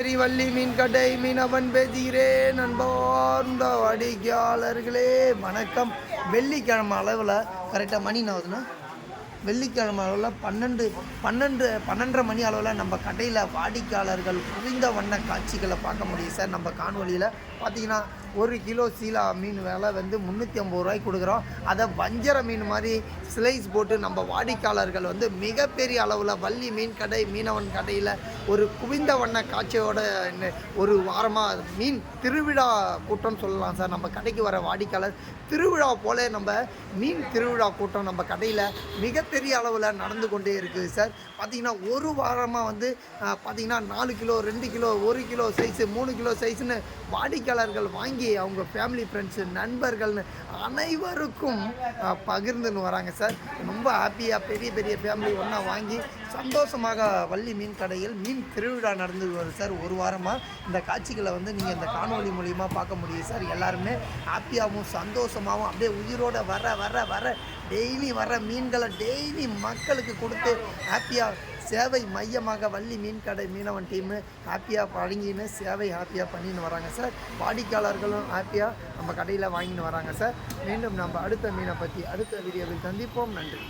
வள்ளி மீன் கடை மீனவன் பேசுகிறேன். அன்பார்ந்த வாடிக்கையாளர்களே வணக்கம். வெள்ளிக்கிழமை அளவில் கரெக்டாக மணி ஆகுதுன்னா வெள்ளிக்கிழமை அளவில் 12:30 மணி அளவில் நம்ம கடையில் வாடிக்கையாளர்கள் குவிந்த வண்ண காட்சிகளை பார்க்க முடியும் சார். நம்ம காணொலியில் பார்த்தீங்கன்னா 1 கிலோ சீலா மீன் விலை வந்து 350 ரூபாய்க்கு கொடுக்குறோம். அதை வஞ்சர மீன் மாதிரி ஸ்லைஸ் போட்டு நம்ம வாடிக்கையாளர்கள் வந்து மிகப்பெரிய அளவில் வள்ளி மீன் கடை மீனவன் கடையில் ஒரு குவிந்த வண்ண காட்சியோட ஒரு வாரமாக மீன் திருவிழா கூட்டம் சொல்லலாம் சார். நம்ம கடைக்கு வர வாடிக்கையாளர் திருவிழா போல நம்ம மீன் திருவிழா கூட்டம் நம்ம கடையில் மிகப்பெரிய அளவில் நடந்து கொண்டே இருக்குது சார். பார்த்திங்கன்னா ஒரு வாரமாக வந்து பார்த்திங்கன்னா 4 kilo 2 kilo 1 kilo size 3 kilo சைஸுன்னு வாடிக்கையாளர்கள் வாங்கி அவங்க ஃபேமிலி ஃப்ரெண்ட்ஸு நண்பர்கள்னு அனைவருக்கும் பகிர்ந்துன்னு வராங்க சார். ரொம்ப ஹாப்பியாக பெரிய பெரிய ஃபேமிலி ஒன்றா வாங்கி சந்தோஷமாக வள்ளி மீன் கடையில் மீன் திருவிழா நடந்து வரும் சார். ஒரு வாரமாக இந்த காட்சிகளை வந்து நீங்கள் இந்த காணொலி மூலிமா பார்க்க முடியும் சார். எல்லாருமே ஹாப்பியாகவும் சந்தோஷமாகவும் அப்படியே உயிரோடு வர டெய்லி வர மீன்களை டெய்லி மக்களுக்கு கொடுத்து ஹாப்பியாக சேவை மையமாக வள்ளி மீன் கடை மீனவன் டீமு ஹாப்பியாக வழங்கின்னு சேவை ஹாப்பியாக பண்ணின்னு வராங்க சார். வாடிக்கையாளர்களும் ஹாப்பியாக நம்ம கடையில் வாங்கின்னு வராங்க சார். மீண்டும் நம்ம அடுத்த மீனை பற்றி அடுத்த வீடியோவில் சந்திப்போம். நன்றி.